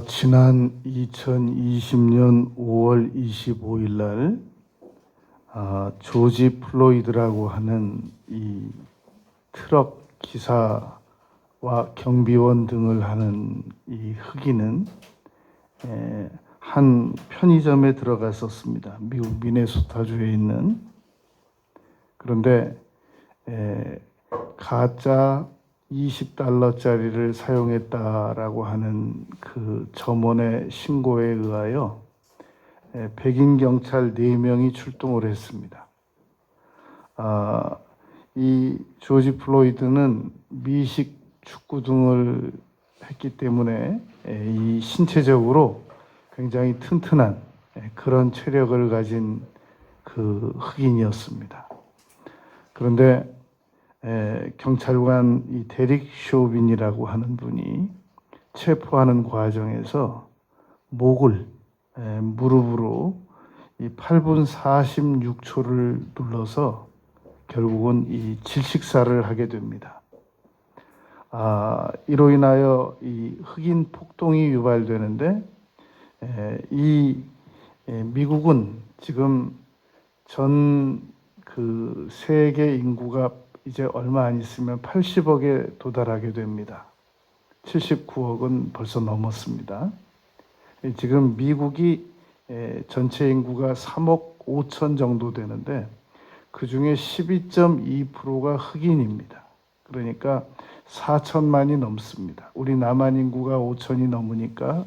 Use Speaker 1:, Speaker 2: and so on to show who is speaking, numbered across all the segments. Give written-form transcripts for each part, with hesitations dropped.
Speaker 1: 지난 2020년 5월 25일 날 조지 플로이드라고 하는 이 트럭 기사와 경비원 등을 하는 이 흑인은 한 편의점에 들어갔었습니다. 미국 미네소타주에 있는. 그런데 가짜 $20짜리를 사용했다라고 하는 그 점원의 신고에 의하여 백인 경찰 4명이 출동을 했습니다. 이 조지 플로이드는 미식 축구 등을 했기 때문에 이 신체적으로 굉장히 튼튼한 그런 체력을 가진 그 흑인이었습니다. 그런데 경찰관 이 데릭 쇼빈이라고 하는 분이 체포하는 과정에서 목을 무릎으로 이 8분 46초를 눌러서 결국은 이 질식사를 하게 됩니다. 이로 인하여 이 흑인 폭동이 유발되는데 이 미국은 지금 전 그 세계 인구가 이제 얼마 안 있으면 80억에 도달하게 됩니다. 79억은 벌써 넘었습니다. 지금 미국이 전체 인구가 3억 5천 정도 되는데 그 중에 12.2%가 흑인입니다. 그러니까 4천만이 넘습니다. 우리 남한 인구가 5천이 넘으니까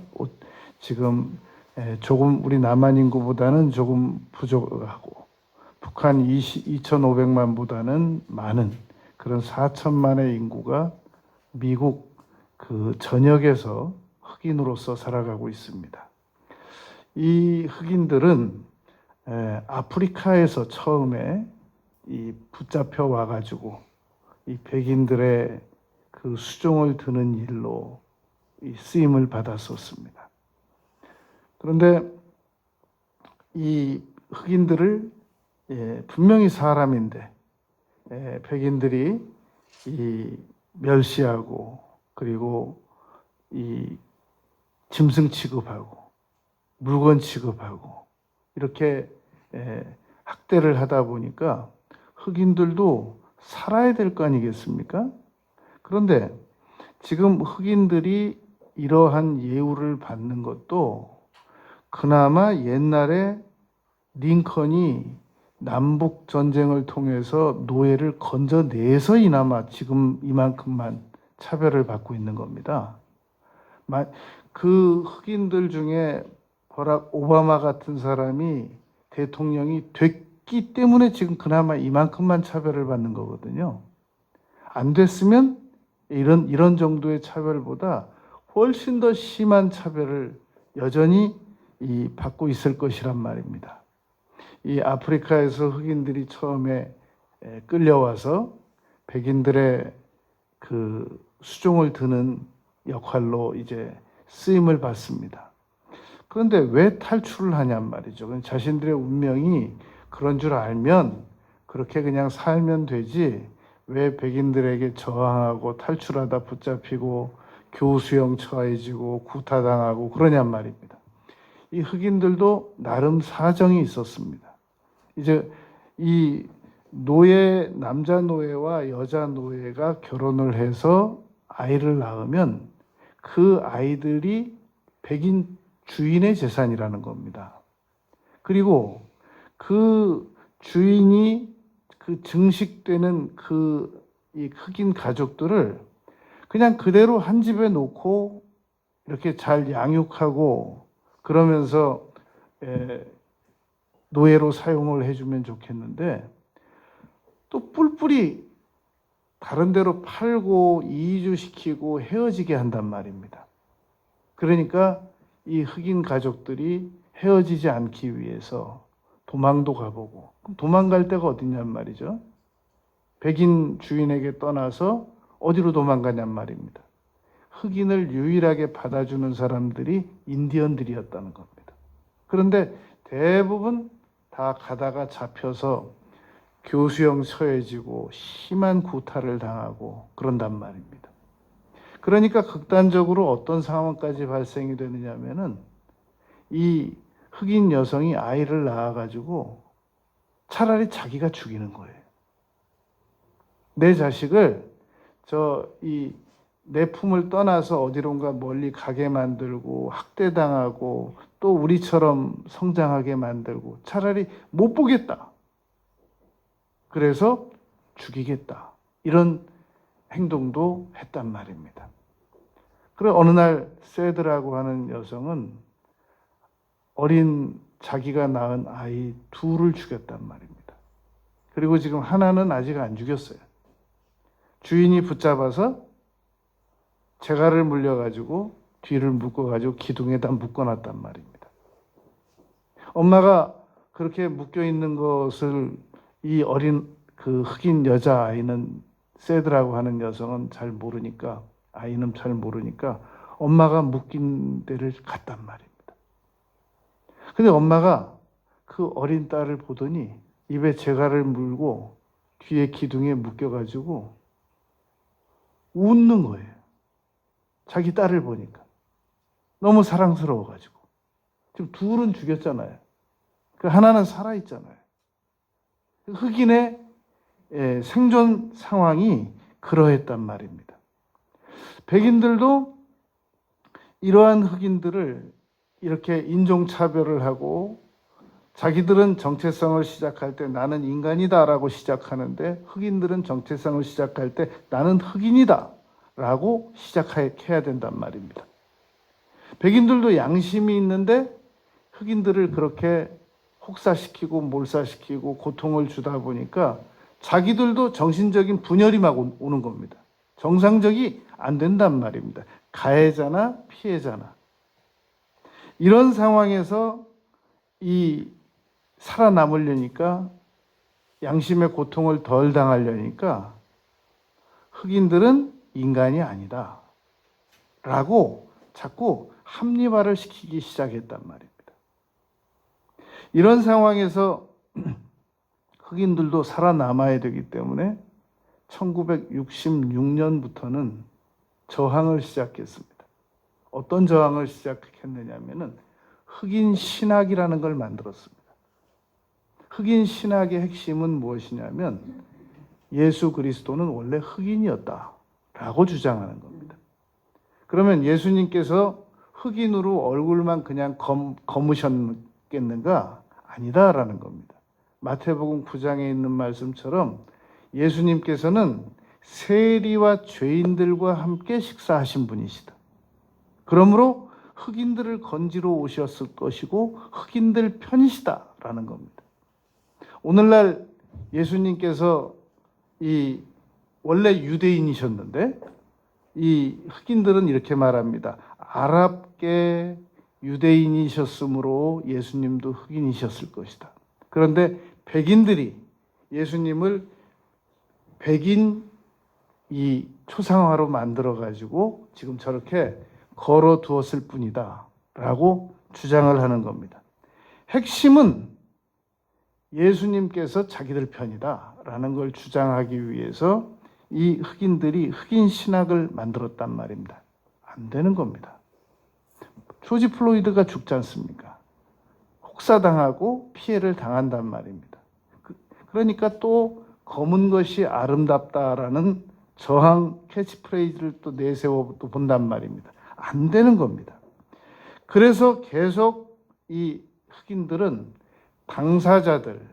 Speaker 1: 지금 조금 우리 남한 인구보다는 조금 부족하고 북한 2,500만보다는 많은 그런 4천만의 인구가 미국 그 전역에서 흑인으로서 살아가고 있습니다. 이 흑인들은 아프리카에서 처음에 이 붙잡혀 와가지고 이 백인들의 그 수종을 드는 일로 이 쓰임을 받았었습니다. 그런데 이 흑인들을 분명히 사람인데 백인들이 이 멸시하고 그리고 이 짐승 취급하고 물건 취급하고 이렇게 학대를 하다 보니까 흑인들도 살아야 될 거 아니겠습니까? 그런데 지금 흑인들이 이러한 예우를 받는 것도 그나마 옛날에 링컨이 남북 전쟁을 통해서 노예를 건져내서 이나마 지금 이만큼만 차별을 받고 있는 겁니다. 그 흑인들 중에 버락 오바마 같은 사람이 대통령이 됐기 때문에 지금 그나마 이만큼만 차별을 받는 거거든요. 안 됐으면 이런 정도의 차별보다 훨씬 더 심한 차별을 여전히 받고 있을 것이란 말입니다. 이 아프리카에서 흑인들이 처음에 끌려와서 백인들의 그 수종을 드는 역할로 이제 쓰임을 받습니다. 그런데 왜 탈출을 하냔 말이죠. 자신들의 운명이 그런 줄 알면 그렇게 그냥 살면 되지 왜 백인들에게 저항하고 탈출하다 붙잡히고 교수형 처해지고 구타당하고 그러냔 말입니다. 이 흑인들도 나름 사정이 있었습니다. 이제 이 노예, 남자 노예와 여자 노예가 결혼을 해서 아이를 낳으면 그 아이들이 백인 주인의 재산이라는 겁니다. 그리고 그 주인이 그 증식되는 이 흑인 가족들을 그냥 그대로 한 집에 놓고 이렇게 잘 양육하고 그러면서 노예로 사용을 해주면 좋겠는데 또 뿔뿔이 다른 데로 팔고 이주시키고 헤어지게 한단 말입니다. 그러니까 이 흑인 가족들이 헤어지지 않기 위해서 도망도 가보고 그럼 도망갈 데가 어디냔 말이죠. 백인 주인에게 떠나서 어디로 도망가냔 말입니다. 흑인을 유일하게 받아주는 사람들이 인디언들이었다는 겁니다. 그런데 대부분 다 가다가 잡혀서 교수형 처해지고 심한 구타를 당하고 그런단 말입니다. 그러니까 극단적으로 어떤 상황까지 발생이 되느냐면은 이 흑인 여성이 아이를 낳아가지고 차라리 자기가 죽이는 거예요. 내 자식을 내 품을 떠나서 어디론가 멀리 가게 만들고 학대당하고 또 우리처럼 성장하게 만들고 차라리 못 보겠다. 그래서 죽이겠다. 이런 행동도 했단 말입니다. 그래 어느 날 세드라고 하는 여성은 어린 자기가 낳은 아이 둘을 죽였단 말입니다. 그리고 지금 하나는 아직 안 죽였어요. 주인이 붙잡아서 재갈을 물려가지고 뒤를 묶어가지고 기둥에다 묶어놨단 말입니다. 엄마가 그렇게 묶여있는 것을 이 어린 그 흑인 여자아이는 세드라고 하는 여성은 잘 모르니까 아이는 잘 모르니까 엄마가 묶인 데를 갔단 말입니다. 근데 엄마가 그 어린 딸을 보더니 입에 재갈을 물고 뒤에 기둥에 묶여가지고 웃는 거예요. 자기 딸을 보니까. 너무 사랑스러워가지고. 지금 둘은 죽였잖아요. 그 하나는 살아있잖아요. 흑인의 생존 상황이 그러했단 말입니다. 백인들도 이러한 흑인들을 이렇게 인종차별을 하고 자기들은 정체성을 시작할 때 나는 인간이다라고 시작하는데 흑인들은 정체성을 시작할 때 나는 흑인이다라고 시작해야 된단 말입니다. 백인들도 양심이 있는데 흑인들을 그렇게 혹사시키고 몰사시키고 고통을 주다 보니까 자기들도 정신적인 분열이 막 오는 겁니다. 정상적이 안 된단 말입니다. 가해자나 피해자나. 이런 상황에서 살아남으려니까 양심의 고통을 덜 당하려니까 흑인들은 인간이 아니다 라고 자꾸 합리화를 시키기 시작했단 말입니다. 이런 상황에서 흑인들도 살아남아야 되기 때문에 1966년부터는 저항을 시작했습니다. 어떤 저항을 시작했느냐면은 흑인 신학이라는 걸 만들었습니다. 흑인 신학의 핵심은 무엇이냐면 예수 그리스도는 원래 흑인이었다라고 주장하는 겁니다. 그러면 예수님께서 흑인으로 얼굴만 그냥 검으셨겠는가? 아니다라는 겁니다. 마태복음 9장에 있는 말씀처럼 예수님께서는 세리와 죄인들과 함께 식사하신 분이시다. 그러므로 흑인들을 건지러 오셨을 것이고 흑인들 편이시다라는 겁니다. 오늘날 예수님께서 원래 유대인이셨는데 이 흑인들은 이렇게 말합니다. 아랍계 유대인이셨으므로 예수님도 흑인이셨을 것이다. 그런데 백인들이 예수님을 백인 초상화로 만들어가지고 지금 저렇게 걸어 두었을 뿐이다 라고 주장을 하는 겁니다. 핵심은 예수님께서 자기들 편이다 라는 걸 주장하기 위해서 이 흑인들이 흑인 신학을 만들었단 말입니다. 안 되는 겁니다. 조지 플로이드가 죽지 않습니까? 혹사당하고 피해를 당한단 말입니다. 그러니까 또 검은 것이 아름답다라는 저항 캐치프레이즈를 또 내세워 또 본단 말입니다. 안 되는 겁니다. 그래서 계속 이 흑인들은 당사자들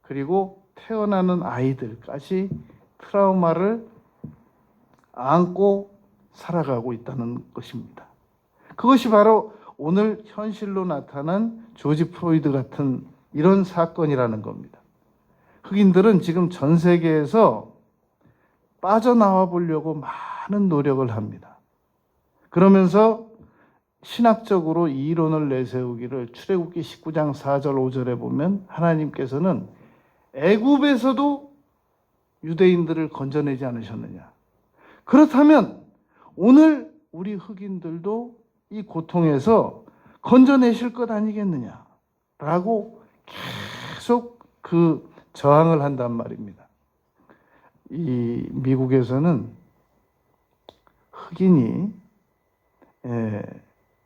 Speaker 1: 그리고 태어나는 아이들까지 트라우마를 안고 살아가고 있다는 것입니다. 그것이 바로 오늘 현실로 나타난 조지 플로이드 같은 이런 사건이라는 겁니다. 흑인들은 지금 전 세계에서 빠져나와 보려고 많은 노력을 합니다. 그러면서 신학적으로 이 이론을 내세우기를 출애굽기 19장 4절 5절에 보면 하나님께서는 애굽에서도 유대인들을 건져내지 않으셨느냐. 그렇다면 오늘 우리 흑인들도 이 고통에서 건져내실 것 아니겠느냐라고 계속 그 저항을 한단 말입니다. 이 미국에서는 흑인이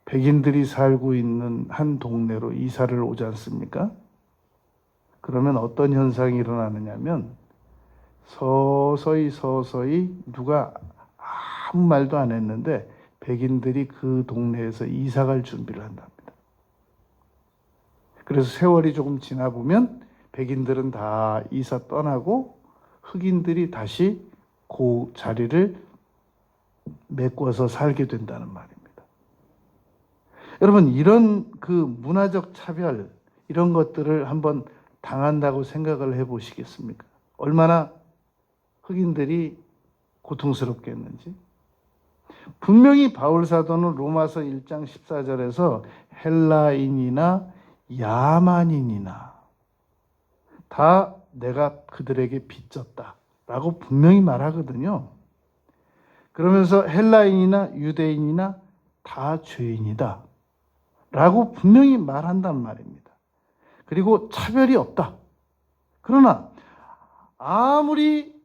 Speaker 1: 백인들이 살고 있는 한 동네로 이사를 오지 않습니까? 그러면 어떤 현상이 일어나느냐면 서서히 누가 아무 말도 안 했는데 백인들이 그 동네에서 이사 갈 준비를 한답니다. 그래서 세월이 조금 지나 보면 백인들은 다 이사 떠나고 흑인들이 다시 그 자리를 메꿔서 살게 된다는 말입니다. 여러분, 이런 그 문화적 차별, 이런 것들을 한번 당한다고 생각을 해보시겠습니까? 얼마나 흑인들이 고통스럽겠는지. 분명히 바울 사도는 로마서 1장 14절에서 헬라인이나 야만인이나 다 내가 그들에게 빚졌다 라고 분명히 말하거든요. 그러면서 헬라인이나 유대인이나 다 죄인이다 라고 분명히 말한단 말입니다. 그리고 차별이 없다. 그러나 아무리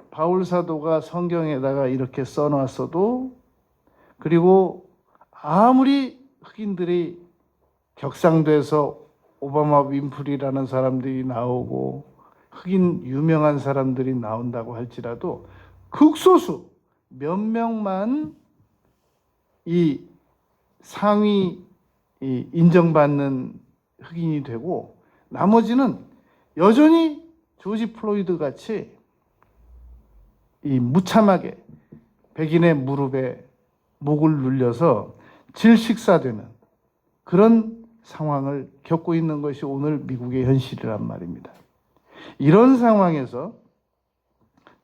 Speaker 1: 바울 사도가 성경에다가 이렇게 써놨어도, 그리고 아무리 흑인들이 격상돼서 오바마 윈프리라는 사람들이 나오고 흑인 유명한 사람들이 나온다고 할지라도 극소수 몇 명만 이 상위 인정받는 흑인이 되고 나머지는 여전히 조지 플로이드 같이 이 무참하게 백인의 무릎에 목을 눌려서 질식사되는 그런 상황을 겪고 있는 것이 오늘 미국의 현실이란 말입니다. 이런 상황에서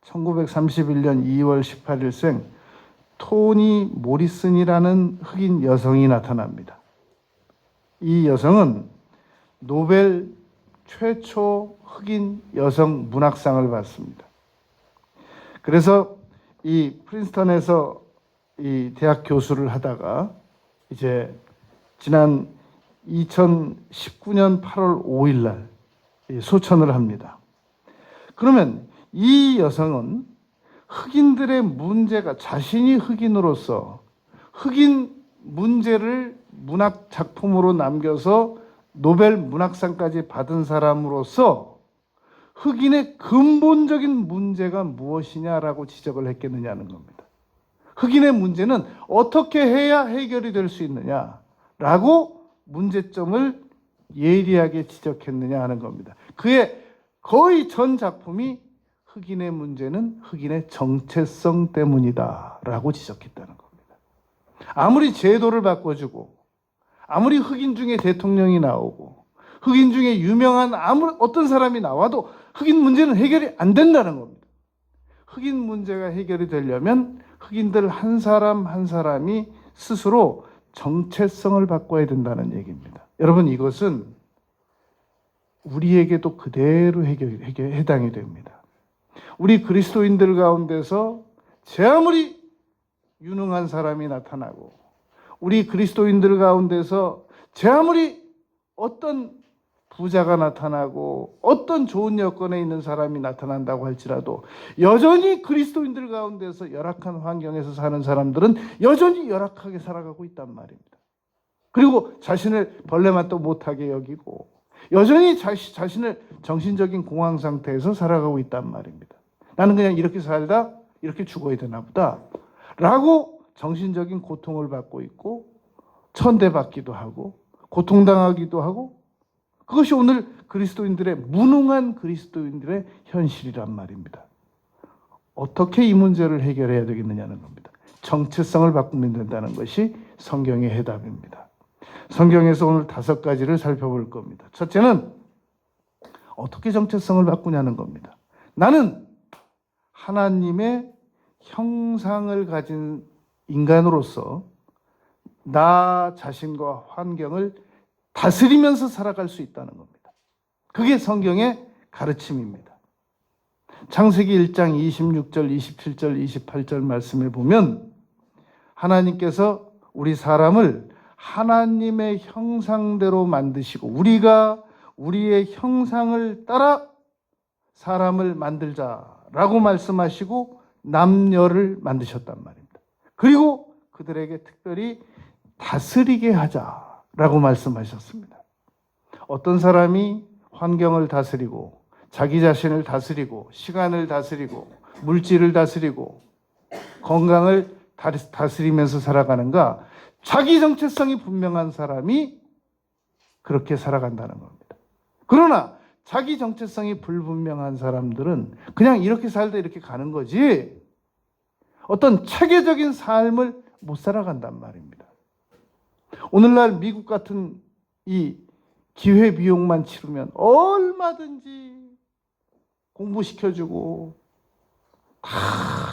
Speaker 1: 1931년 2월 18일생 토니 모리슨이라는 흑인 여성이 나타납니다. 이 여성은 노벨 최초 흑인 여성 문학상을 받습니다. 그래서 이 프린스턴에서 이 대학 교수를 하다가 이제 지난 2019년 8월 5일 날 소천을 합니다. 그러면 이 여성은 흑인들의 문제가, 자신이 흑인으로서 흑인 문제를 문학 작품으로 남겨서 노벨 문학상까지 받은 사람으로서 흑인의 근본적인 문제가 무엇이냐라고 지적을 했겠느냐는 겁니다. 흑인의 문제는 어떻게 해야 해결이 될 수 있느냐라고 문제점을 예리하게 지적했느냐 하는 겁니다. 그의 거의 전 작품이 흑인의 문제는 흑인의 정체성 때문이다라고 지적했다는 겁니다. 아무리 제도를 바꿔주고, 아무리 흑인 중에 대통령이 나오고, 흑인 중에 유명한 어떤 사람이 나와도 흑인 문제는 해결이 안 된다는 겁니다. 흑인 문제가 해결이 되려면 흑인들 한 사람 한 사람이 스스로 정체성을 바꿔야 된다는 얘기입니다. 여러분, 이것은 우리에게도 그대로 해당이 됩니다. 우리 그리스도인들 가운데서 제 아무리 유능한 사람이 나타나고, 우리 그리스도인들 가운데서 제 아무리 어떤 부자가 나타나고 어떤 좋은 여건에 있는 사람이 나타난다고 할지라도 여전히 그리스도인들 가운데서 열악한 환경에서 사는 사람들은 여전히 열악하게 살아가고 있단 말입니다. 그리고 자신을 벌레맛도 못하게 여기고 여전히 자신을 정신적인 공황 상태에서 살아가고 있단 말입니다. 나는 그냥 이렇게 살다 이렇게 죽어야 되나 보다 라고 정신적인 고통을 받고 있고 천대받기도 하고 고통당하기도 하고, 그것이 오늘 그리스도인들의, 무능한 그리스도인들의 현실이란 말입니다. 어떻게 이 문제를 해결해야 되겠느냐는 겁니다. 정체성을 바꾸면 된다는 것이 성경의 해답입니다. 성경에서 오늘 5가지를 살펴볼 겁니다. 첫째는 어떻게 정체성을 바꾸냐는 겁니다. 나는 하나님의 형상을 가진 인간으로서 나 자신과 환경을 다스리면서 살아갈 수 있다는 겁니다. 그게 성경의 가르침입니다. 창세기 1장 26절, 27절, 28절 말씀에 보면 하나님께서 우리 사람을 하나님의 형상대로 만드시고 우리가 우리의 형상을 따라 사람을 만들자라고 말씀하시고 남녀를 만드셨단 말입니다. 그리고 그들에게 특별히 다스리게 하자라고 말씀하셨습니다. 어떤 사람이 환경을 다스리고 자기 자신을 다스리고 시간을 다스리고 물질을 다스리고 건강을 다스리면서 살아가는가? 자기 정체성이 분명한 사람이 그렇게 살아간다는 겁니다. 그러나 자기 정체성이 불분명한 사람들은 그냥 이렇게 살다 이렇게 가는 거지 어떤 체계적인 삶을 못 살아간단 말입니다. 오늘날 미국 같은 이 기회비용만 치르면 얼마든지 공부시켜주고 다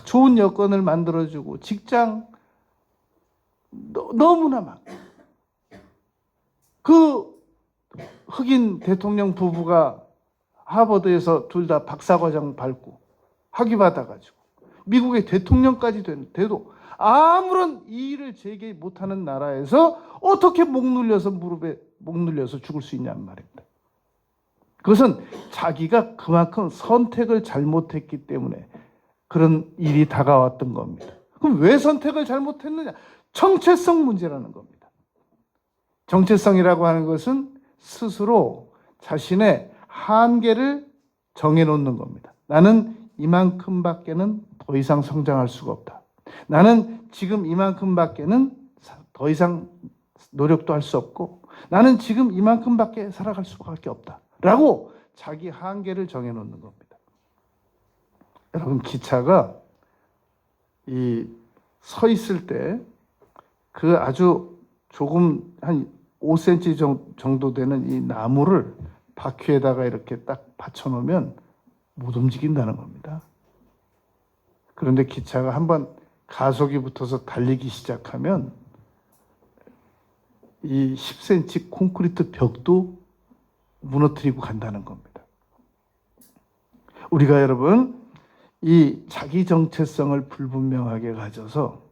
Speaker 1: 좋은 여건을 만들어주고 직장 너무나 많고 그 흑인 대통령 부부가 하버드에서 둘 다 박사과정 밟고 학위 받아가지고 미국의 대통령까지 돼도 아무런 이의를 제기 못하는 나라에서 어떻게 무릎에 목 눌려서 죽을 수 있냔 말입니다. 그것은 자기가 그만큼 선택을 잘못했기 때문에 그런 일이 다가왔던 겁니다. 그럼 왜 선택을 잘못했느냐? 정체성 문제라는 겁니다. 정체성이라고 하는 것은 스스로 자신의 한계를 정해놓는 겁니다. 나는 이만큼밖에는 더 이상 성장할 수가 없다. 나는 지금 이만큼밖에는 더 이상 노력도 할 수 없고 나는 지금 이만큼밖에 살아갈 수밖에 없다. 라고 자기 한계를 정해놓는 겁니다. 여러분 기차가 서 있을 때 그 아주 조금 한 5cm 정도 되는 이 나무를 바퀴에다가 이렇게 딱 받쳐놓으면 못 움직인다는 겁니다. 그런데 기차가 한번 가속이 붙어서 달리기 시작하면 이 10cm 콘크리트 벽도 무너뜨리고 간다는 겁니다. 우리가 여러분 이 자기 정체성을 불분명하게 가져서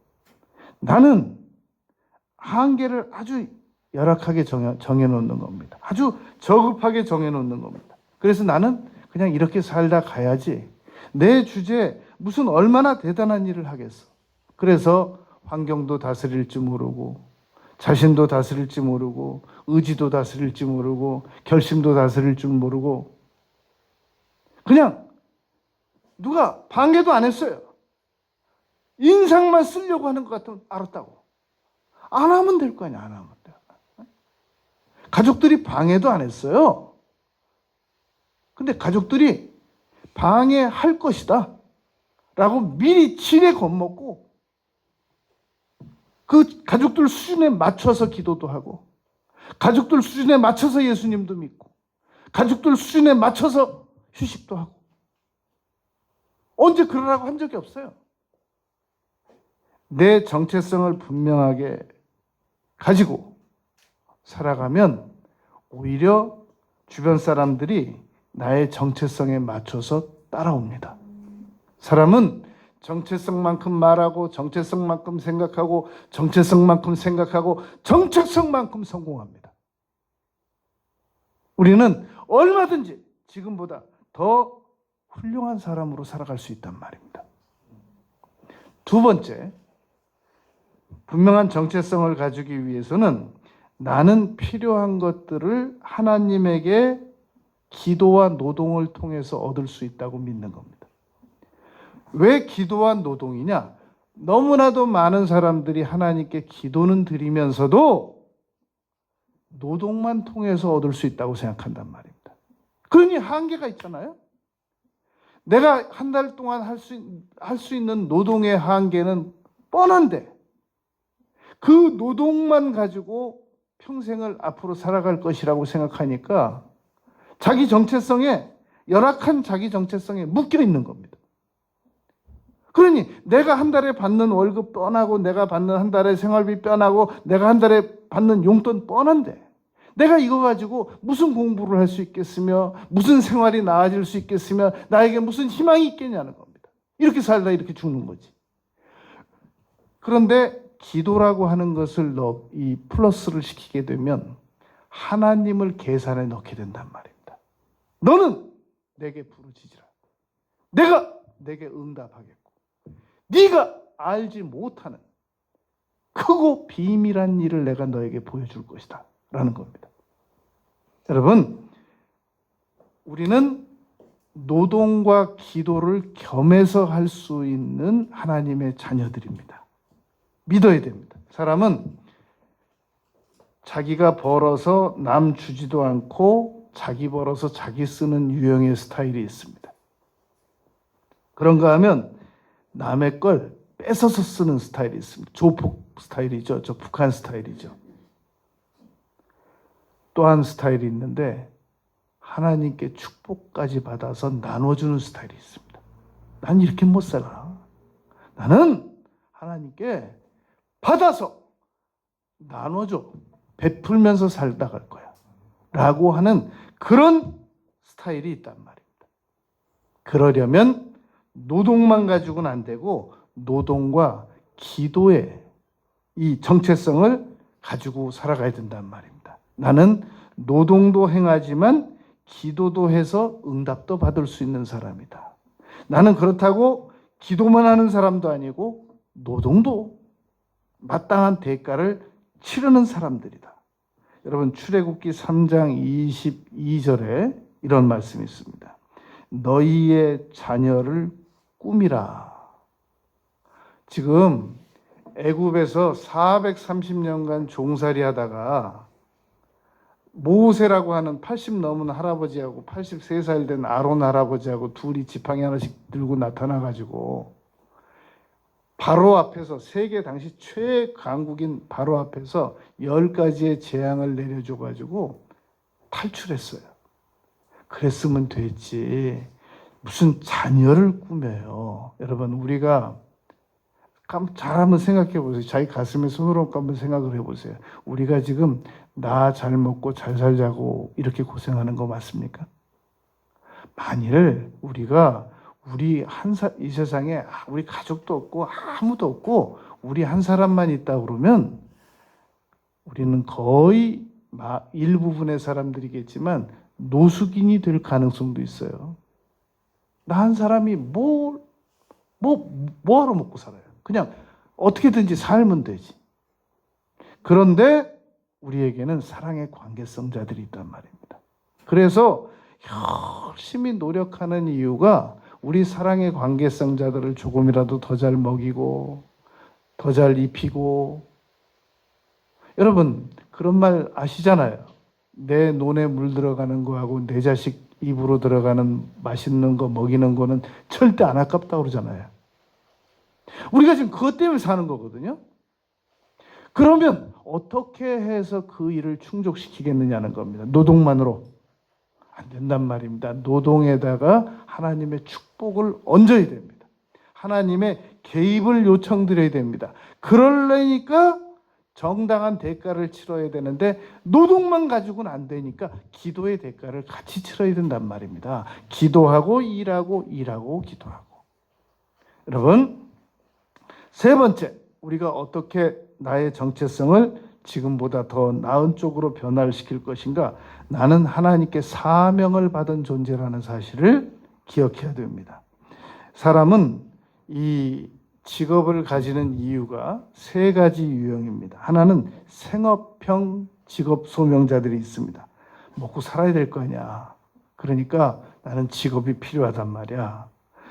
Speaker 1: 나는 한계를 아주 열악하게 정해놓는 겁니다. 아주 저급하게 정해놓는 겁니다. 그래서 나는 그냥 이렇게 살다 가야지. 내 주제에 무슨 얼마나 대단한 일을 하겠어. 그래서 환경도 다스릴지 모르고 자신도 다스릴지 모르고 의지도 다스릴지 모르고 결심도 다스릴 줄 모르고 그냥 누가 방해도 안 했어요. 인상만 쓰려고 하는 것 같으면 알았다고. 안 하면 될 거 아니야. 안 하면 돼. 가족들이 방해도 안 했어요. 근데 가족들이 방해할 것이다 라고 미리 지레 겁먹고 그 가족들 수준에 맞춰서 기도도 하고 가족들 수준에 맞춰서 예수님도 믿고 가족들 수준에 맞춰서 휴식도 하고 언제 그러라고 한 적이 없어요. 내 정체성을 분명하게 가지고 살아가면 오히려 주변 사람들이 나의 정체성에 맞춰서 따라옵니다. 사람은 정체성만큼 말하고 정체성만큼 생각하고 정체성만큼 생각하고 정체성만큼 성공합니다. 우리는 얼마든지 지금보다 더 훌륭한 사람으로 살아갈 수 있단 말입니다. 두 번째, 분명한 정체성을 가지기 위해서는 나는 필요한 것들을 하나님에게 기도와 노동을 통해서 얻을 수 있다고 믿는 겁니다. 왜 기도와 노동이냐? 너무나도 많은 사람들이 하나님께 기도는 드리면서도 노동만 통해서 얻을 수 있다고 생각한단 말입니다. 그러니 한계가 있잖아요. 내가 한 달 동안 할 수 있는 노동의 한계는 뻔한데 그 노동만 가지고 평생을 앞으로 살아갈 것이라고 생각하니까 자기 정체성에 열악한 자기 정체성에 묶여 있는 겁니다. 그러니 내가 한 달에 받는 월급 뻔하고 내가 받는 한 달에 생활비 뻔하고 내가 한 달에 받는 용돈 뻔한데 내가 이거 가지고 무슨 공부를 할 수 있겠으며 무슨 생활이 나아질 수 있겠으며 나에게 무슨 희망이 있겠냐는 겁니다. 이렇게 살다 이렇게 죽는 거지. 그런데 기도라고 하는 것을 이 플러스를 시키게 되면 하나님을 계산에 넣게 된단 말입니다. 너는 내게 부르짖으라. 내가 내게 응답하겠고 네가 알지 못하는 크고 비밀한 일을 내가 너에게 보여줄 것이다 라는 겁니다. 여러분, 우리는 노동과 기도를 겸해서 할 수 있는 하나님의 자녀들입니다. 믿어야 됩니다. 사람은 자기가 벌어서 남 주지도 않고 자기 벌어서 자기 쓰는 유형의 스타일이 있습니다. 그런가 하면 남의 걸 뺏어서 쓰는 스타일이 있습니다. 조폭 스타일이죠. 저 북한 스타일이죠. 또 한 스타일이 있는데 하나님께 축복까지 받아서 나눠주는 스타일이 있습니다. 난 이렇게 못 살아. 나는 하나님께 받아서 나눠줘. 베풀면서 살다 갈 거야. 라고 하는 그런 스타일이 있단 말입니다. 그러려면 노동만 가지고는 안 되고 노동과 기도의 이 정체성을 가지고 살아가야 된단 말입니다. 나는 노동도 행하지만 기도도 해서 응답도 받을 수 있는 사람이다. 나는 그렇다고 기도만 하는 사람도 아니고 노동도 마땅한 대가를 치르는 사람들이다. 여러분, 출애굽기 3장 22절에 이런 말씀이 있습니다. 너희의 자녀를 꾸미라. 지금 애굽에서 430년간 종살이 하다가 모세라고 하는 80 넘은 할아버지하고 83살 된 아론 할아버지하고 둘이 지팡이 하나씩 들고 나타나가지고 바로 앞에서 세계 당시 최강국인 바로 앞에서 10가지의 재앙을 내려줘가지고 탈출했어요. 그랬으면 됐지. 무슨 자녀를 꾸며요. 여러분, 우리가 잘 한번 생각해 보세요. 자기 가슴에 손을 얹고 한번 생각을 해보세요. 우리가 지금 나 잘 먹고 잘 살자고 이렇게 고생하는 거 맞습니까? 만일 우리가 이 세상에 우리 가족도 없고 아무도 없고 우리 한 사람만 있다 그러면 우리는 거의 일부분의 사람들이겠지만 노숙인이 될 가능성도 있어요. 나 한 사람이 뭐하러 먹고 살아요? 그냥 어떻게든지 살면 되지. 그런데 우리에게는 사랑의 관계성자들이 있단 말입니다. 그래서 열심히 노력하는 이유가 우리 사랑의 관계성자들을 조금이라도 더 잘 먹이고 더 잘 입히고. 여러분, 그런 말 아시잖아요. 내 논에 물 들어가는 거하고 내 자식 입으로 들어가는 맛있는 거 먹이는 거는 절대 안 아깝다고 그러잖아요. 우리가 지금 그것 때문에 사는 거거든요. 그러면 어떻게 해서 그 일을 충족시키겠느냐는 겁니다. 노동만으로 안 된단 말입니다. 노동에다가 하나님의 축복을 얹어야 됩니다. 하나님의 개입을 요청드려야 됩니다. 그러려니까 정당한 대가를 치러야 되는데 노동만 가지고는 안 되니까 기도의 대가를 같이 치러야 된단 말입니다. 기도하고 일하고 일하고 기도하고. 여러분, 세 번째, 우리가 어떻게 나의 정체성을 지금보다 더 나은 쪽으로 변화를 시킬 것인가? 나는 하나님께 사명을 받은 존재라는 사실을 기억해야 됩니다. 사람은 이 직업을 가지는 이유가 세 가지 유형입니다. 하나는 생업형 직업 소명자들이 있습니다. 먹고 살아야 될 거 아니야. 그러니까 나는 직업이 필요하단 말이야.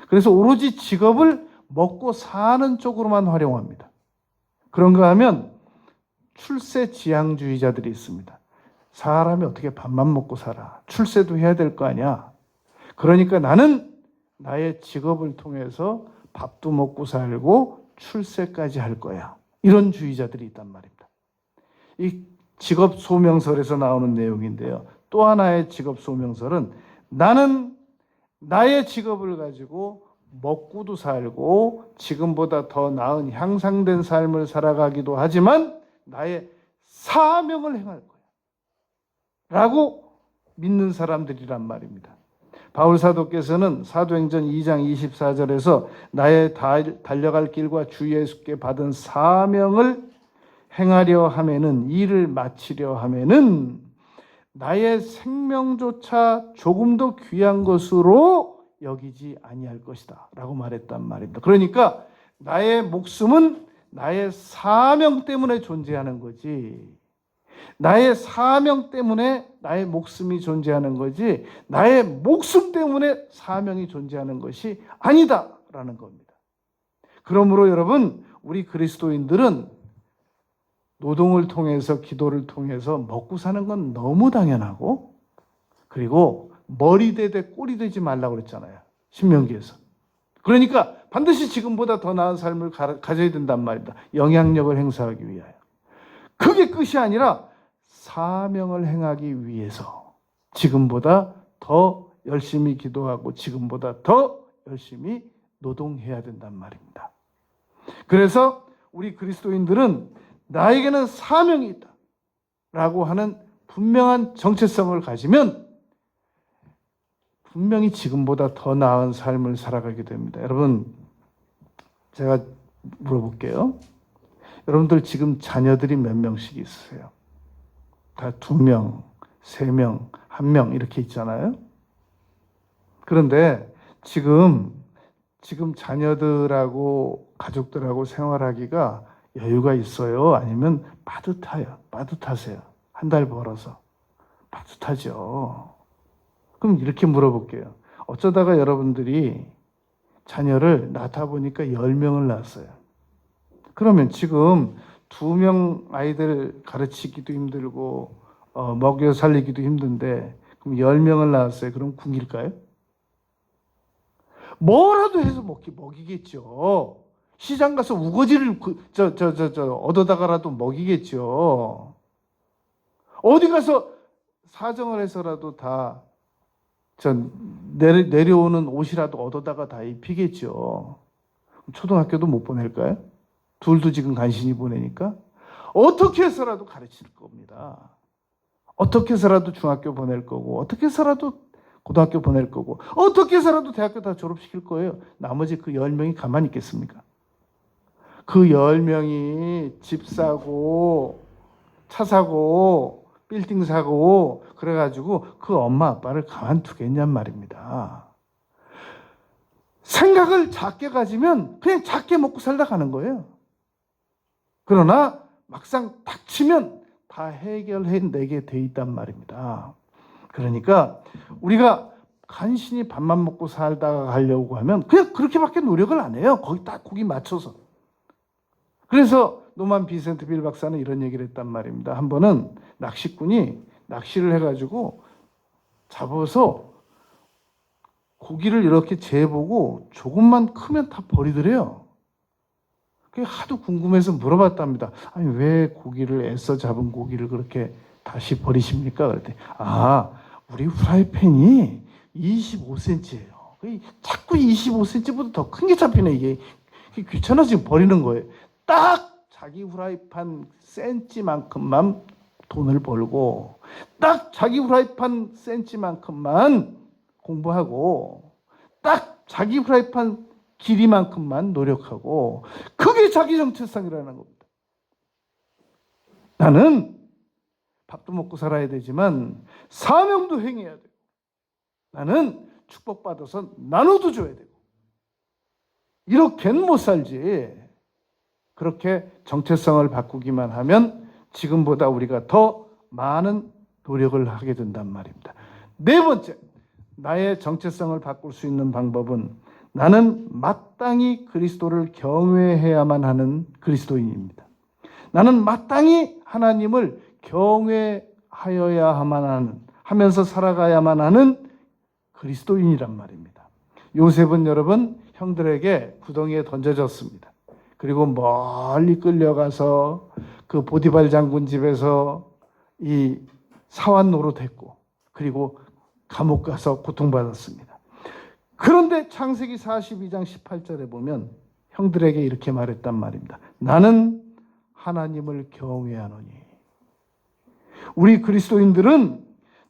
Speaker 1: 그래서 오로지 직업을 먹고 사는 쪽으로만 활용합니다. 그런가 하면 출세지향주의자들이 있습니다. 사람이 어떻게 밥만 먹고 살아? 출세도 해야 될 거 아니야. 그러니까 나는 나의 직업을 통해서 밥도 먹고 살고 출세까지 할 거야. 이런 주의자들이 있단 말입니다. 이 직업 소명설에서 나오는 내용인데요. 또 하나의 직업 소명설은 나는 나의 직업을 가지고 먹고도 살고 지금보다 더 나은 향상된 삶을 살아가기도 하지만 나의 사명을 행할 거야 라고 믿는 사람들이란 말입니다. 바울 사도께서는 사도행전 2장 24절에서 나의 달려갈 길과 주 예수께 받은 사명을 행하려 하면은, 일을 마치려 하면은 나의 생명조차 조금도 귀한 것으로 여기지 아니할 것이다 라고 말했단 말입니다. 그러니까 나의 목숨은 나의 사명 때문에 존재하는 거지. 나의 사명 때문에 나의 목숨이 존재하는 거지, 나의 목숨 때문에 사명이 존재하는 것이 아니다라는 겁니다. 그러므로 여러분, 우리 그리스도인들은 노동을 통해서, 기도를 통해서 먹고 사는 건 너무 당연하고, 그리고 머리 대대 꼬리 되지 말라고 그랬잖아요, 신명기에서. 그러니까 반드시 지금보다 더 나은 삶을 가져야 된단 말입니다. 영향력을 행사하기 위하여. 그게 끝이 아니라 사명을 행하기 위해서 지금보다 더 열심히 기도하고 지금보다 더 열심히 노동해야 된단 말입니다. 그래서 우리 그리스도인들은 나에게는 사명이 있다 라고 하는 분명한 정체성을 가지면 분명히 지금보다 더 나은 삶을 살아가게 됩니다. 여러분, 제가 물어볼게요. 여러분들 지금 자녀들이 몇 명씩 있으세요? 다 2명, 3명, 1명 이렇게 있잖아요. 그런데 지금 자녀들하고 가족들하고 생활하기가 여유가 있어요? 아니면 빠듯하세요? 한 달 벌어서. 빠듯하죠. 그럼 이렇게 물어볼게요. 어쩌다가 여러분들이 자녀를 낳다 보니까 10명을 낳았어요. 그러면 지금 2명 아이들 가르치기도 힘들고 먹여 살리기도 힘든데 그럼 10명을 낳았어요. 그럼 굶길까요? 뭐라도 해서 먹이겠죠. 시장 가서 우거지를 얻어다가라도 먹이겠죠. 어디 가서 사정을 해서라도 다 내려오는 옷이라도 얻어다가 다 입히겠죠. 초등학교도 못 보낼까요? 둘도 지금 간신히 보내니까 어떻게 해서라도 가르칠 겁니다. 어떻게 해서라도 중학교 보낼 거고, 어떻게 해서라도 고등학교 보낼 거고, 어떻게 해서라도 대학교 다 졸업시킬 거예요. 나머지 그 10명이 가만히 있겠습니까? 그 10명이 집 사고 차 사고 빌딩 사고 그래가지고 그 엄마 아빠를 가만두겠냔 말입니다. 생각을 작게 가지면 그냥 작게 먹고 살다 가는 거예요. 그러나 막상 닥치면 다 해결해내게 돼 있단 말입니다. 그러니까 우리가 간신히 밥만 먹고 살다가 가려고 하면 그냥 그렇게밖에 노력을 안 해요. 거기 맞춰서. 그래서 노만 비센트 빌 박사는 이런 얘기를 했단 말입니다. 한 번은 낚시꾼이 낚시를 해가지고 잡아서 고기를 이렇게 재보고 조금만 크면 다 버리더래요. 그게 하도 궁금해서 물어봤답니다. 아니, 왜 고기를 애써 잡은 고기를 그렇게 다시 버리십니까? 그랬더니 우리 후라이팬이 25cm예요. 자꾸 25cm보다 더 큰 게 잡히네. 이게 귀찮아지고 버리는 거예요. 딱 자기 후라이팬 센치만큼만 돈을 벌고 딱 자기 후라이팬 센치만큼만 공부하고 딱 자기 후라이팬 길이만큼만 노력하고 그게 자기 정체성이라는 겁니다. 나는 밥도 먹고 살아야 되지만 사명도 행해야 되고 나는 축복받아서 나눠도 줘야 되고 이렇게는 못 살지. 그렇게 정체성을 바꾸기만 하면 지금보다 우리가 더 많은 노력을 하게 된단 말입니다. 4번째, 나의 정체성을 바꿀 수 있는 방법은 나는 마땅히 그리스도를 경외해야만 하는 그리스도인입니다. 나는 마땅히 하나님을 경외하여야만 하면서 살아가야만 하는 그리스도인이란 말입니다. 요셉은 여러분 형들에게 구덩이에 던져졌습니다. 그리고 멀리 끌려가서 그 보디발 장군 집에서 이 사환 노릇했고 그리고 감옥 가서 고통받았습니다. 그런데 창세기 42장 18절에 보면 형들에게 이렇게 말했단 말입니다. 나는 하나님을 경외하노니. 우리 그리스도인들은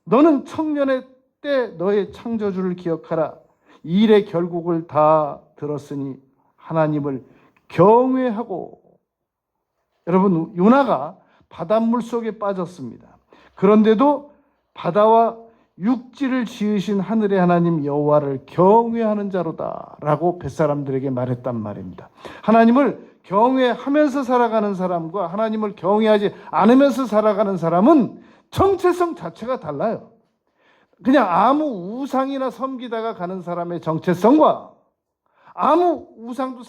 Speaker 1: 너는 청년의 때 너의 창조주를 기억하라. 이 일의 결국을 다 들었으니 하나님을 경외하고. 여러분, 요나가 바닷물 속에 빠졌습니다. 그런데도 바다와 육지를 지으신 하늘의 하나님 여호와를 경외하는 자로다라고 뱃사람들에게 말했단 말입니다. 하나님을 경외하면서 살아가는 사람과 하나님을 경외하지 않으면서 살아가는 사람은 정체성 자체가 달라요. 그냥 아무 우상이나 섬기다가 가는 사람의 정체성과 아무 우상도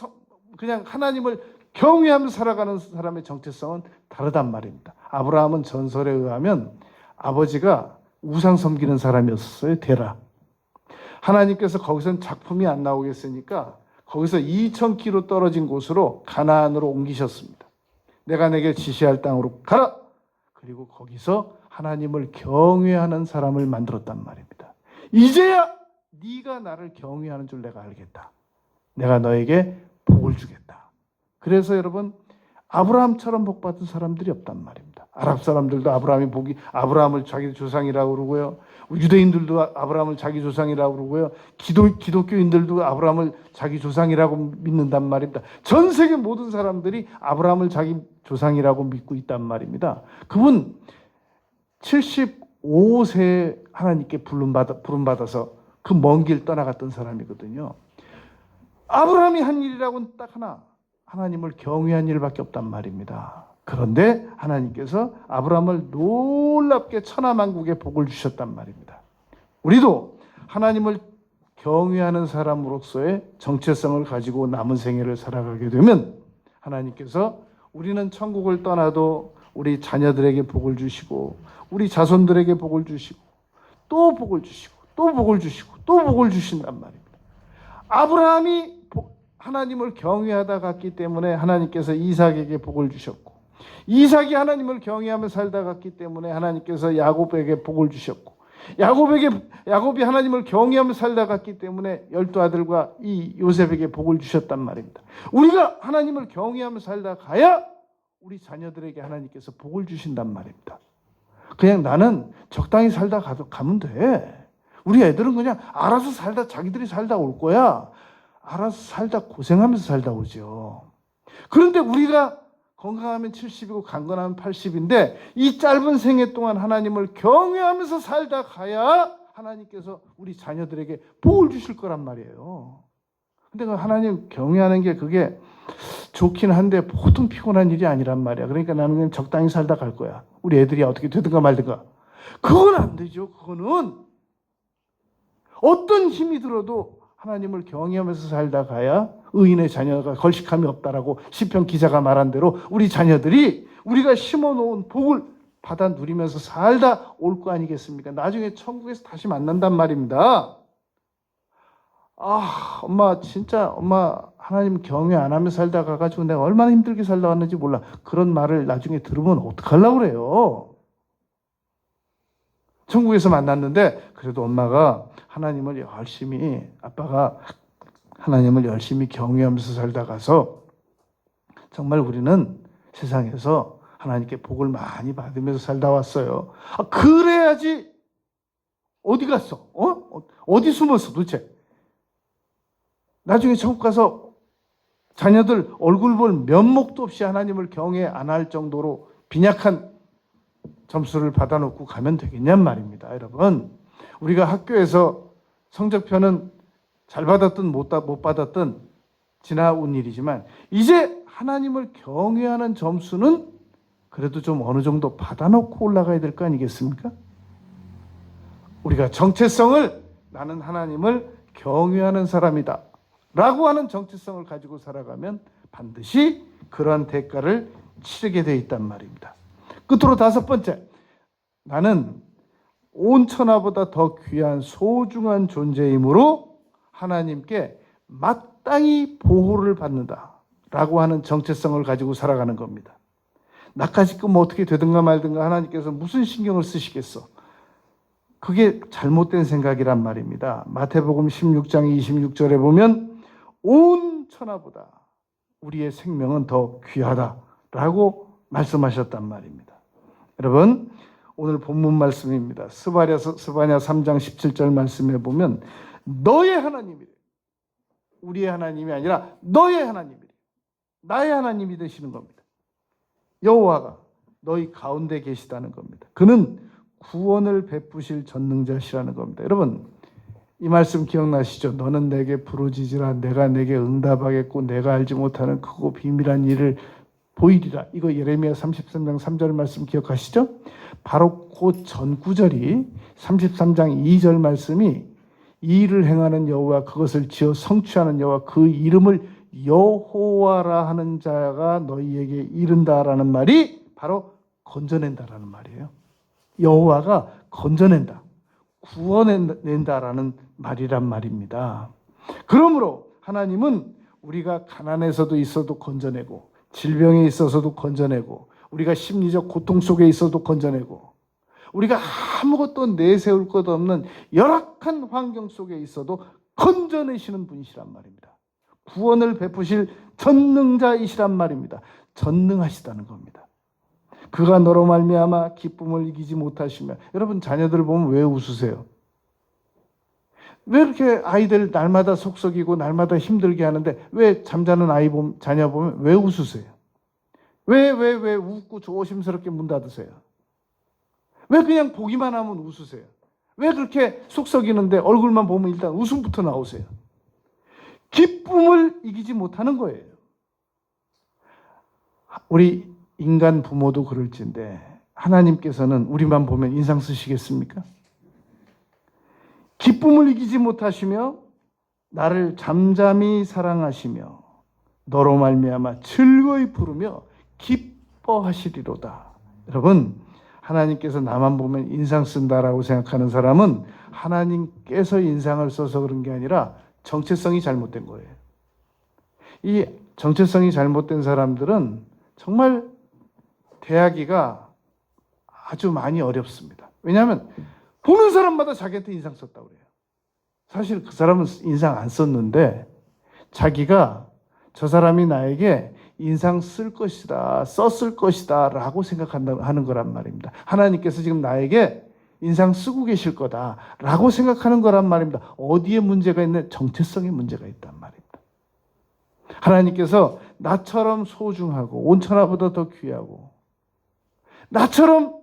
Speaker 1: 그냥 하나님을 경외하면서 살아가는 사람의 정체성은 다르단 말입니다. 아브라함은 전설에 의하면 아버지가 우상 섬기는 사람이었어요. 데라. 하나님께서 거기선 작품이 안 나오겠으니까 거기서 2000km 떨어진 곳으로 가나안으로 옮기셨습니다. 내가 내게 지시할 땅으로 가라. 그리고 거기서 하나님을 경외하는 사람을 만들었단 말입니다. 이제야 네가 나를 경외하는 줄 내가 알겠다. 내가 너에게 복을 주겠다. 그래서 여러분 아브라함처럼 복 받은 사람들이 없단 말입니다. 아랍 사람들도 아브라함을 자기 조상이라고 그러고요. 유대인들도 아브라함을 자기 조상이라고 그러고요. 기독교인들도 아브라함을 자기 조상이라고 믿는단 말입니다. 전 세계 모든 사람들이 아브라함을 자기 조상이라고 믿고 있단 말입니다. 그분 75세에 하나님께 부름받아서 그 먼 길 떠나갔던 사람이거든요. 아브라함이 한 일이라고는 딱 하나, 하나님을 경외한 일밖에 없단 말입니다. 그런데 하나님께서 아브라함을 놀랍게 천하만국에 복을 주셨단 말입니다. 우리도 하나님을 경외하는 사람으로서의 정체성을 가지고 남은 생애를 살아가게 되면 하나님께서 우리는 천국을 떠나도 우리 자녀들에게 복을 주시고 우리 자손들에게 복을 주시고 또 복을 주시고 또 복을 주시고 또 복을 주신단 말입니다. 아브라함이 하나님을 경외하다 갔기 때문에 하나님께서 이삭에게 복을 주셨고 이삭이 하나님을 경외하며 살다 갔기 때문에 하나님께서 야곱에게 복을 주셨고 야곱이 하나님을 경외하며 살다 갔기 때문에 12아들과 이 요셉에게 복을 주셨단 말입니다. 우리가 하나님을 경외하며 살다 가야 우리 자녀들에게 하나님께서 복을 주신단 말입니다. 그냥 나는 적당히 살다 가면 돼. 우리 애들은 그냥 알아서 살다 자기들이 살다 올 거야. 알아서 살다 고생하면서 살다 오죠. 그런데 우리가 건강하면 70이고 강건하면 80인데 이 짧은 생애 동안 하나님을 경외하면서 살다 가야 하나님께서 우리 자녀들에게 복을 주실 거란 말이에요. 근데 그 하나님 경외하는 게 그게 좋긴 한데 보통 피곤한 일이 아니란 말이야. 그러니까 나는 그냥 적당히 살다 갈 거야. 우리 애들이 어떻게 되든가 말든가. 그건 안 되죠. 그거는 어떤 힘이 들어도 하나님을 경외하면서 살다 가야 의인의 자녀가 걸식함이 없다라고 시편 기자가 말한 대로 우리 자녀들이 우리가 심어놓은 복을 받아 누리면서 살다 올 거 아니겠습니까? 나중에 천국에서 다시 만난단 말입니다. 아, 엄마 진짜 엄마 하나님 경외 안 하며 살다 가가지고 내가 얼마나 힘들게 살다 왔는지 몰라. 그런 말을 나중에 들으면 어떡하려고 그래요? 천국에서 만났는데 그래도 엄마가 하나님을 열심히 아빠가 하나님을 열심히 경외하면서 살다 가서 정말 우리는 세상에서 하나님께 복을 많이 받으면서 살다 왔어요. 아, 그래야지 어디 갔어? 어디 숨었어 도대체? 나중에 천국 가서 자녀들 얼굴 볼 면목도 없이 하나님을 경외 안 할 정도로 빈약한 점수를 받아놓고 가면 되겠냔 말입니다. 여러분, 우리가 학교에서 성적표는 잘 받았든 못 받았든 지나온 일이지만 이제 하나님을 경외하는 점수는 그래도 좀 어느 정도 받아놓고 올라가야 될 거 아니겠습니까? 우리가 정체성을 나는 하나님을 경외하는 사람이다 라고 하는 정체성을 가지고 살아가면 반드시 그러한 대가를 치르게 돼 있단 말입니다. 끝으로 5번째, 나는 온 천하보다 더 귀한 소중한 존재이므로 하나님께 마땅히 보호를 받는다 라고 하는 정체성을 가지고 살아가는 겁니다. 나까지 뭐 어떻게 되든가 말든가 하나님께서 무슨 신경을 쓰시겠어? 그게 잘못된 생각이란 말입니다. 마태복음 16장 26절에 보면 온 천하보다 우리의 생명은 더 귀하다라고 말씀하셨단 말입니다. 여러분, 오늘 본문 말씀입니다. 스바냐 3장 17절 말씀에 보면 너의 하나님이래. 우리의 하나님이 아니라 너의 하나님이래. 나의 하나님이 되시는 겁니다. 여호와가 너희 가운데 계시다는 겁니다. 그는 구원을 베푸실 전능자시라는 겁니다. 여러분, 이 말씀 기억나시죠? 너는 내게 부르짖으라 내가 내게 응답하겠고 내가 알지 못하는 크고 비밀한 일을 보이리라. 이거 예레미야 33장 3절 말씀 기억하시죠? 바로 그 전 구절이 33장 2절 말씀이 이 일을 행하는 여호와 그것을 지어 성취하는 여호와 그 이름을 여호와라 하는 자가 너희에게 이른다라는 말이 바로 건져낸다라는 말이에요. 여호와가 건져낸다, 구원낸다라는 말이란 말입니다. 그러므로 하나님은 우리가 가난에서도 있어도 건져내고 질병에 있어서도 건져내고 우리가 심리적 고통 속에 있어도 건져내고 우리가 아무것도 내세울 것 없는 열악한 환경 속에 있어도 건져내시는 분이시란 말입니다. 구원을 베푸실 전능자이시란 말입니다. 전능하시다는 겁니다. 그가 너로 말미암아 기쁨을 이기지 못하시며 여러분 자녀들 보면 왜 웃으세요? 왜 이렇게 아이들 날마다 속썩이고 날마다 힘들게 하는데 왜 잠자는 자녀 보면 왜 웃으세요? 왜 웃고 조심스럽게 문 닫으세요? 왜 그냥 보기만 하면 웃으세요? 왜 그렇게 속썩이는데 얼굴만 보면 일단 웃음부터 나오세요? 기쁨을 이기지 못하는 거예요. 우리 인간 부모도 그럴진데 하나님께서는 우리만 보면 인상 쓰시겠습니까? 기쁨을 이기지 못하시며 나를 잠잠히 사랑하시며 너로 말미암아 즐거이 부르며 기뻐하시리로다. 여러분, 하나님께서 나만 보면 인상 쓴다라고 생각하는 사람은 하나님께서 인상을 써서 그런 게 아니라 정체성이 잘못된 거예요. 이 정체성이 잘못된 사람들은 정말 대하기가 아주 많이 어렵습니다. 왜냐하면 보는 사람마다 자기한테 인상 썼다고 그래요. 사실 그 사람은 인상 안 썼는데 자기가 저 사람이 나에게 인상 쓸 것이다, 썼을 것이다 라고 생각하는 거란 말입니다. 하나님께서 지금 나에게 인상 쓰고 계실 거다라고 생각하는 거란 말입니다. 어디에 문제가 있는? 정체성에 문제가 있단 말입니다. 하나님께서 나처럼 소중하고 온천하보다 더 귀하고 나처럼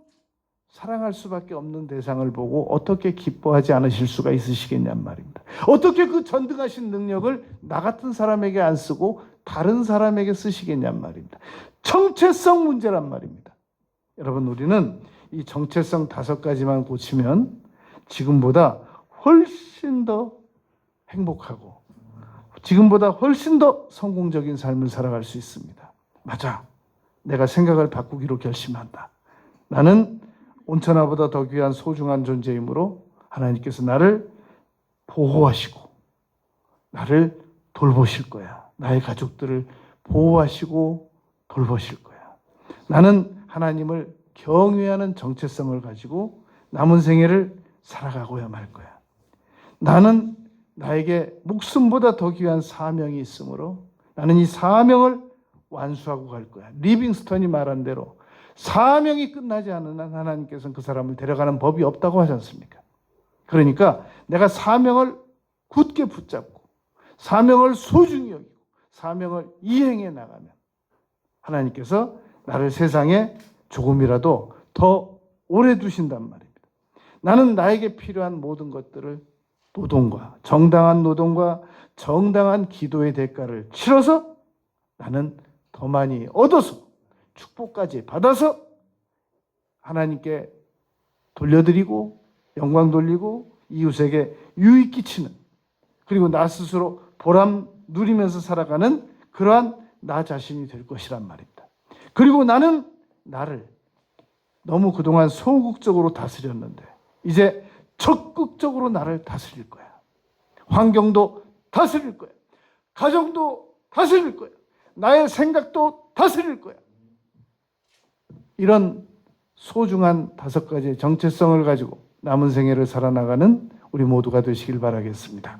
Speaker 1: 사랑할 수밖에 없는 대상을 보고 어떻게 기뻐하지 않으실 수가 있으시겠냔 말입니다. 어떻게 그 전등하신 능력을 나 같은 사람에게 안 쓰고 다른 사람에게 쓰시겠냔 말입니다. 정체성 문제란 말입니다. 여러분, 우리는 이 정체성 5가지만 고치면 지금보다 훨씬 더 행복하고 지금보다 훨씬 더 성공적인 삶을 살아갈 수 있습니다. 맞아. 내가 생각을 바꾸기로 결심한다. 나는 온천하보다 더 귀한 소중한 존재이므로 하나님께서 나를 보호하시고 나를 돌보실 거야. 나의 가족들을 보호하시고 돌보실 거야. 나는 하나님을 경외하는 정체성을 가지고 남은 생애를 살아가고야 말 거야. 나는 나에게 목숨보다 더 귀한 사명이 있으므로 나는 이 사명을 완수하고 갈 거야. 리빙스턴이 말한 대로 사명이 끝나지 않은 한 하나님께서는 그 사람을 데려가는 법이 없다고 하지 않습니까? 그러니까 내가 사명을 굳게 붙잡고 사명을 소중히 여기고 사명을 이행해 나가면 하나님께서 나를 세상에 조금이라도 더 오래 두신단 말입니다. 나는 나에게 필요한 모든 것들을 노동과 정당한 기도의 대가를 치러서 나는 더 많이 얻어서 축복까지 받아서 하나님께 돌려드리고 영광 돌리고 이웃에게 유익 끼치는 그리고 나 스스로 보람 누리면서 살아가는 그러한 나 자신이 될 것이란 말입니다. 그리고 나는 나를 너무 그동안 소극적으로 다스렸는데 이제 적극적으로 나를 다스릴 거야. 환경도 다스릴 거야. 가정도 다스릴 거야. 나의 생각도 다스릴 거야. 이런 소중한 5가지의 정체성을 가지고 남은 생애를 살아나가는 우리 모두가 되시길 바라겠습니다.